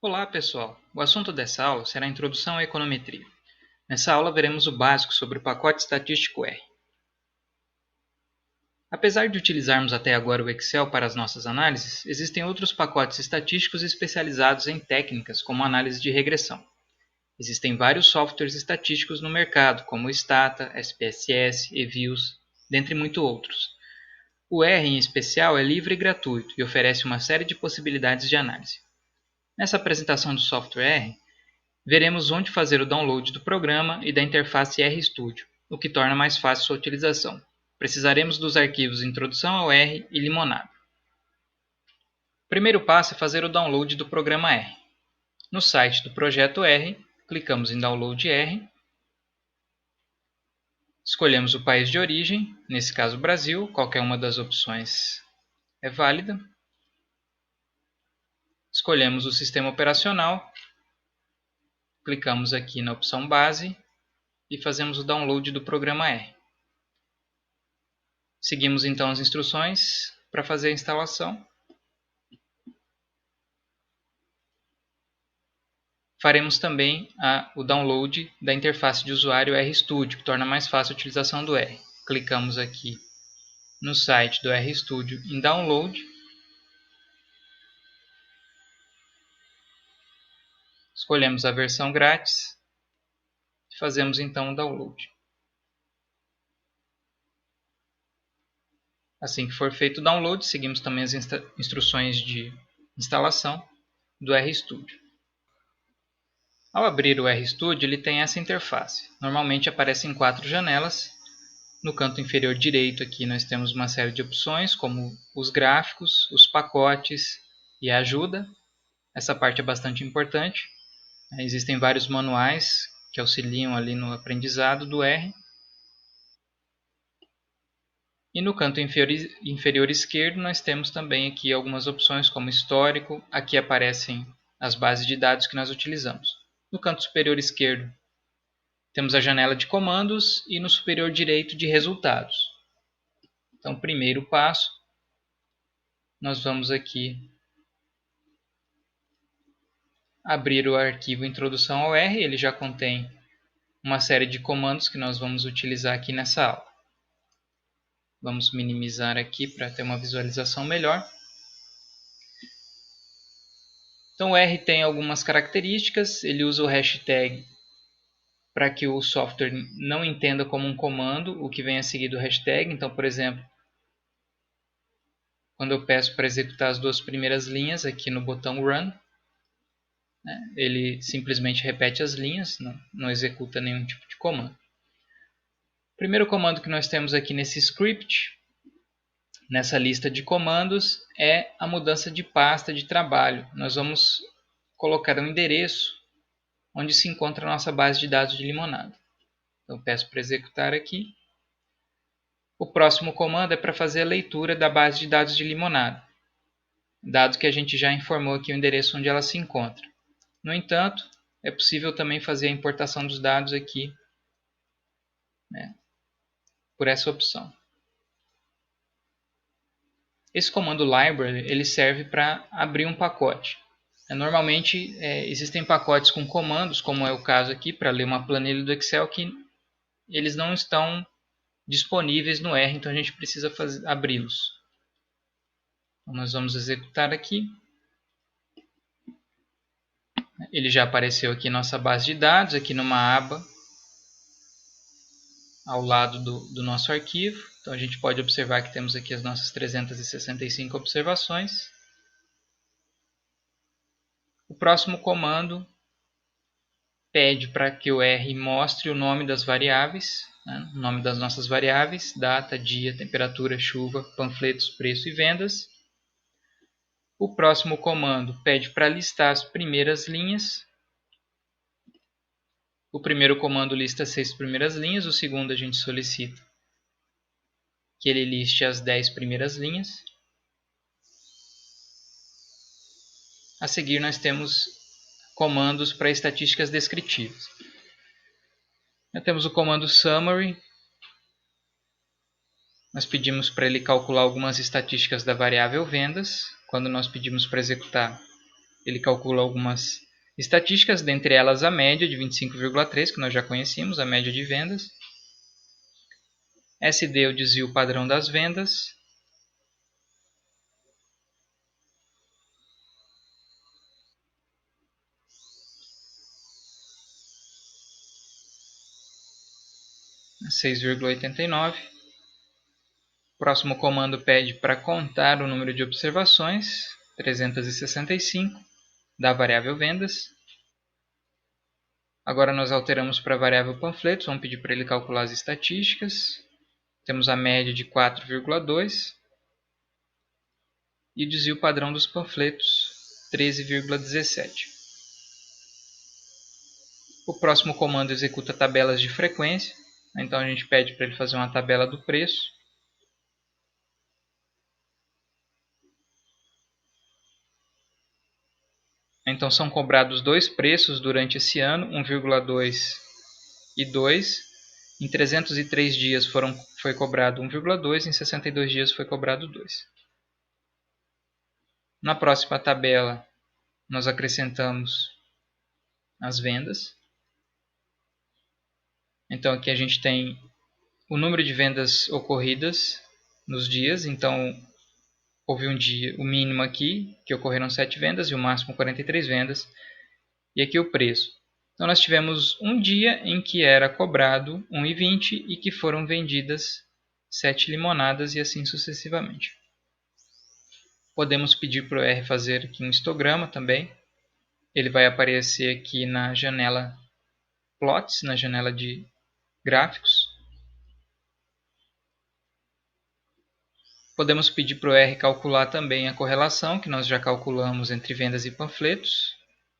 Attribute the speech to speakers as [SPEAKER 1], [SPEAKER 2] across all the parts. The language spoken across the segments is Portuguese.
[SPEAKER 1] Olá pessoal, o assunto dessa aula será a Introdução à Econometria. Nessa aula veremos o básico sobre o pacote estatístico R. Apesar de utilizarmos até agora o Excel para as nossas análises, existem outros pacotes estatísticos especializados em técnicas como análise de regressão. Existem vários softwares estatísticos no mercado, como o Stata, SPSS, eViews, dentre muitos outros. O R em especial é livre e gratuito e oferece uma série de possibilidades de análise. Nessa apresentação do software R, veremos onde fazer o download do programa e da interface RStudio, o que torna mais fácil sua utilização. Precisaremos dos arquivos Introdução ao R e Limonada. O primeiro passo é fazer o download do programa R. No site do projeto R, clicamos em Download R, escolhemos o país de origem, nesse caso Brasil, qualquer uma das opções é válida. Escolhemos o sistema operacional, clicamos aqui na opção Base e fazemos o download do programa R. Seguimos então as instruções para fazer a instalação. Faremos também o download da interface de usuário RStudio, que torna mais fácil a utilização do R. Clicamos aqui no site do RStudio em Download. Escolhemos a versão grátis e fazemos então o download. Assim que for feito o download, seguimos também as instruções de instalação do RStudio. Ao abrir o RStudio, ele tem essa interface. Normalmente aparecem 4 janelas. No canto inferior direito aqui nós temos uma série de opções, como os gráficos, os pacotes e a ajuda. Essa parte é bastante importante. Existem vários manuais que auxiliam ali no aprendizado do R. E no canto inferior esquerdo nós temos também aqui algumas opções como histórico. Aqui aparecem as bases de dados que nós utilizamos. No canto superior esquerdo temos a janela de comandos e no superior direito de resultados. Então, primeiro passo, nós vamos aqui abrir o arquivo Introdução ao R. Ele já contém uma série de comandos que nós vamos utilizar aqui nessa aula. Vamos minimizar aqui para ter uma visualização melhor. Então o R tem algumas características. Ele usa o hashtag para que o software não entenda como um comando o que vem a seguir do hashtag. Então, por exemplo, quando eu peço para executar as duas primeiras linhas aqui no botão Run, ele simplesmente repete as linhas, não executa nenhum tipo de comando. O primeiro comando que nós temos aqui nesse script, nessa lista de comandos, é a mudança de pasta de trabalho. Nós vamos colocar um endereço onde se encontra a nossa base de dados de Limonada. Então peço para executar aqui. O próximo comando é para fazer a leitura da base de dados de Limonada, dado que a gente já informou aqui o endereço onde ela se encontra. No entanto, é possível também fazer a importação dos dados aqui, por essa opção. Esse comando library ele serve para abrir um pacote. Normalmente existem pacotes com comandos, como é o caso aqui, para ler uma planilha do Excel, que eles não estão disponíveis no R, então a gente precisa abri-los. Então, nós vamos executar aqui. Ele já apareceu aqui em nossa base de dados, aqui numa aba ao lado do nosso arquivo. Então a gente pode observar que temos aqui as nossas 365 observações. O próximo comando pede para que o R mostre o nome das variáveis, o nome das nossas variáveis, data, dia, temperatura, chuva, panfletos, preço e vendas. O próximo comando pede para listar as primeiras linhas. O primeiro comando lista as 6 primeiras linhas, o segundo a gente solicita que ele liste as 10 primeiras linhas. A seguir nós temos comandos para estatísticas descritivas. Nós temos o comando summary. Nós pedimos para ele calcular algumas estatísticas da variável vendas. Quando nós pedimos para executar, Ele calcula algumas estatísticas, dentre elas a média de 25,3, que nós já conhecíamos, a média de vendas. SD, o desvio padrão das vendas. R$ 6,89. O próximo comando pede para contar o número de observações, 365, da variável vendas. Agora nós alteramos para a variável panfletos, vamos pedir para ele calcular as estatísticas. Temos a média de 4,2 e o desvio padrão dos panfletos, 13,17. O próximo comando executa tabelas de frequência, então a gente pede para ele fazer uma tabela do preço. Então são cobrados dois preços durante esse ano, 1,2 e 2. Em 303 dias foi cobrado 1,2, em 62 dias foi cobrado 2. Na próxima tabela, nós acrescentamos as vendas. Então aqui a gente tem o número de vendas ocorridas nos dias. Então houve um dia, o mínimo aqui, que ocorreram 7 vendas, e o máximo 43 vendas. E aqui o preço. Então nós tivemos um dia em que era cobrado 1,20 e que foram vendidas 7 limonadas e assim sucessivamente. Podemos pedir para o R fazer aqui um histograma também. Ele vai aparecer aqui na janela Plots, na janela de gráficos. Podemos pedir para o R calcular também a correlação, que nós já calculamos entre vendas e panfletos,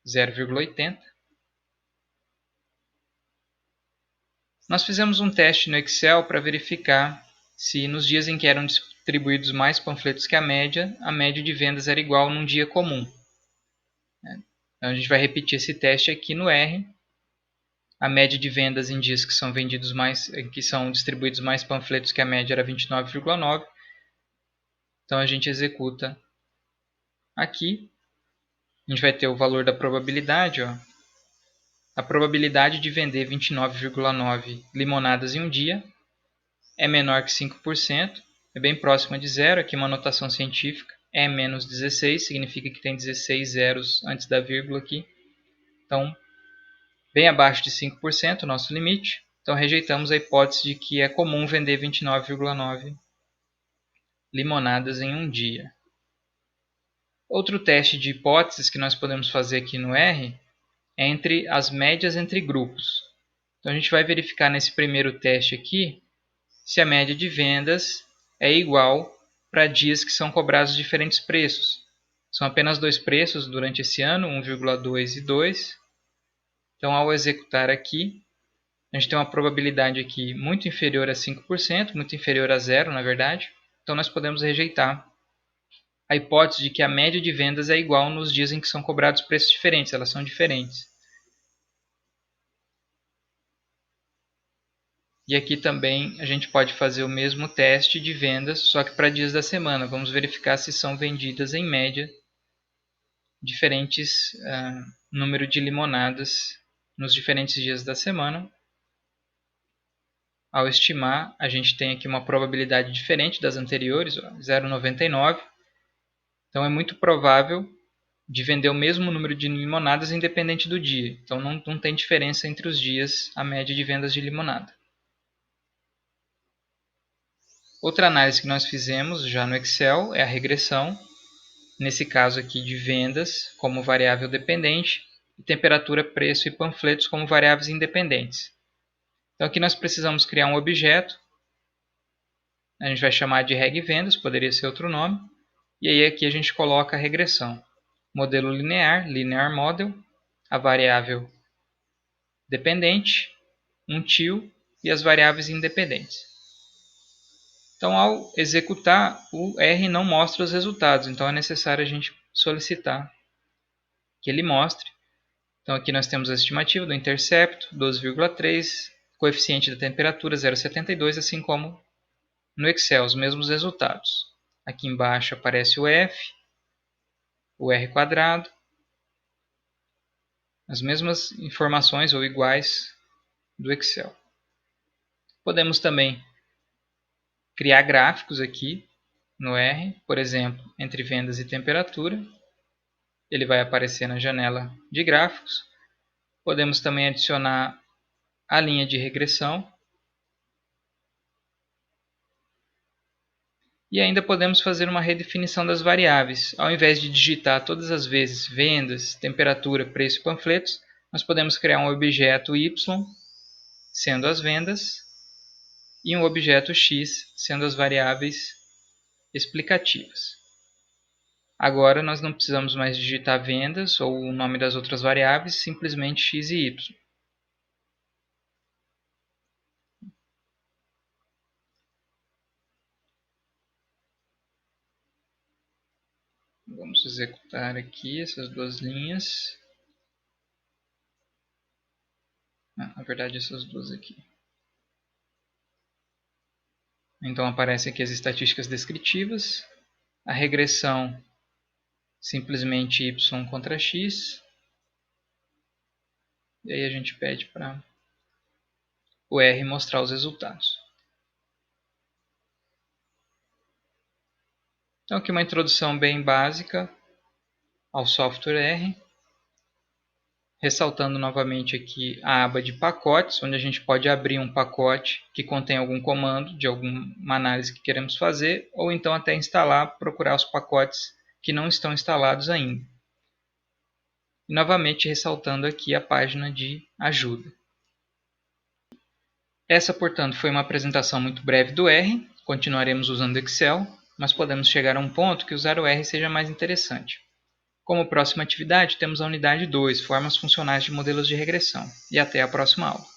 [SPEAKER 1] 0,80. Nós fizemos um teste no Excel para verificar se nos dias em que eram distribuídos mais panfletos que a média de vendas era igual num dia comum. Então a gente vai repetir esse teste aqui no R. A média de vendas em dias que são distribuídos mais panfletos que a média era 29,9. Então a gente executa aqui. A gente vai ter o valor da probabilidade. A probabilidade de vender 29,9 limonadas em um dia é menor que 5%. É bem próxima de zero. Aqui uma notação científica. É menos 16, significa que tem 16 zeros antes da vírgula aqui. Então, bem abaixo de 5% o nosso limite. Então, rejeitamos a hipótese de que é comum vender 29,9 limonadas em um dia. Outro teste de hipóteses que nós podemos fazer aqui no R é entre as médias entre grupos. Então, a gente vai verificar nesse primeiro teste aqui se a média de vendas é igual para dias que são cobrados diferentes preços. São apenas dois preços durante esse ano, 1,2 e 2. Então, ao executar aqui, a gente tem uma probabilidade aqui muito inferior a 5%, muito inferior a zero, na verdade. Então, nós podemos rejeitar a hipótese de que a média de vendas é igual nos dias em que são cobrados preços diferentes, elas são diferentes. E aqui também a gente pode fazer o mesmo teste de vendas, só que para dias da semana. Vamos verificar se são vendidas em média diferentes número de limonadas nos diferentes dias da semana. Ao estimar, a gente tem aqui uma probabilidade diferente das anteriores, 0,99. Então é muito provável de vender o mesmo número de limonadas independente do dia. Então não tem diferença entre os dias a média de vendas de limonada. Outra análise que nós fizemos já no Excel é a regressão, nesse caso aqui de vendas como variável dependente e temperatura, preço e panfletos como variáveis independentes. Então aqui nós precisamos criar um objeto, a gente vai chamar de regvendas, poderia ser outro nome, e aí aqui a gente coloca a regressão. Modelo linear, linear model, a variável dependente, um til e as variáveis independentes. Então, ao executar, o R não mostra os resultados, então é necessário a gente solicitar que ele mostre. Então, aqui nós temos a estimativa do intercepto, 12,3, coeficiente da temperatura, 0,72, assim como no Excel, os mesmos resultados. Aqui embaixo aparece o F, o R quadrado, as mesmas informações ou iguais do Excel. Podemos também criar gráficos aqui no R, por exemplo, entre vendas e temperatura. Ele vai aparecer na janela de gráficos. Podemos também adicionar a linha de regressão. E ainda podemos fazer uma redefinição das variáveis. Ao invés de digitar todas as vezes vendas, temperatura, preço e panfletos, nós podemos criar um objeto y, sendo as vendas, e um objeto x, sendo as variáveis explicativas. Agora nós não precisamos mais digitar vendas ou o nome das outras variáveis, simplesmente x e y. Vamos executar aqui essas duas linhas. Na verdade, essas duas aqui. Então aparecem aqui as estatísticas descritivas, a regressão simplesmente y contra x, e aí a gente pede para o R mostrar os resultados. Então aqui uma introdução bem básica ao software R, ressaltando novamente aqui a aba de pacotes, onde a gente pode abrir um pacote que contém algum comando de alguma análise que queremos fazer, ou então até instalar, procurar os pacotes que não estão instalados ainda. E novamente ressaltando aqui a página de ajuda. Essa, portanto, foi uma apresentação muito breve do R. Continuaremos usando Excel, mas podemos chegar a um ponto que usar o R seja mais interessante. Como próxima atividade, temos a unidade 2, formas funcionais de modelos de regressão. E até a próxima aula.